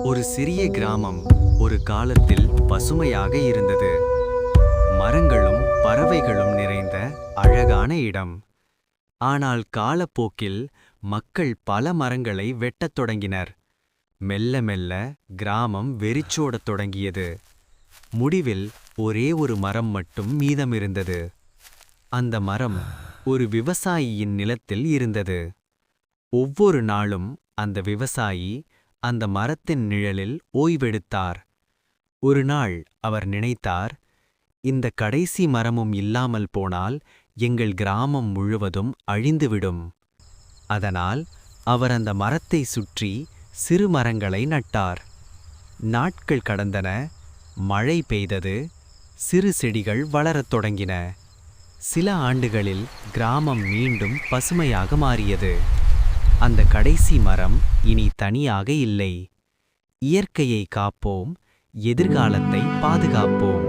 ஒரு சிறிய கிராமம் ஒரு காலத்தில் பசுமையாக இருந்தது. மரங்களும் பறவைகளும் நிறைந்த அழகான இடம். ஆனால் காலப்போக்கில் மக்கள் பல மரங்களை வெட்டத் தொடங்கினர். மெல்ல மெல்ல கிராமம் வெறிச்சோடத் தொடங்கியது. முடிவில் ஒரே ஒரு மரம் மட்டும் மீதமிருந்தது. அந்த மரம் ஒரு விவசாயியின் நிலத்தில் இருந்தது. ஒவ்வொரு நாளும் அந்த விவசாயி அந்த மரத்தின் நிழலில் ஓய்வெடுத்தார். ஒரு நாள் அவர் நினைத்தார், இந்த கடைசி மரமும் இல்லாமல் போனால் எங்கள் கிராமம் முழுவதும் அழிந்துவிடும். அதனால் அவர் அந்த மரத்தை சுற்றி சிறு மரங்களை நட்டார். நாட்கள் கடந்தன, மழை பெய்தது, சிறு செடிகள் வளரத் தொடங்கின. சில ஆண்டுகளில் கிராமம் மீண்டும் பசுமையாக மாறியது. அந்த கடைசி மரம் இனி தனியாக இல்லை. இயற்கையை காப்போம், எதிர்காலத்தை பாதுகாப்போம்.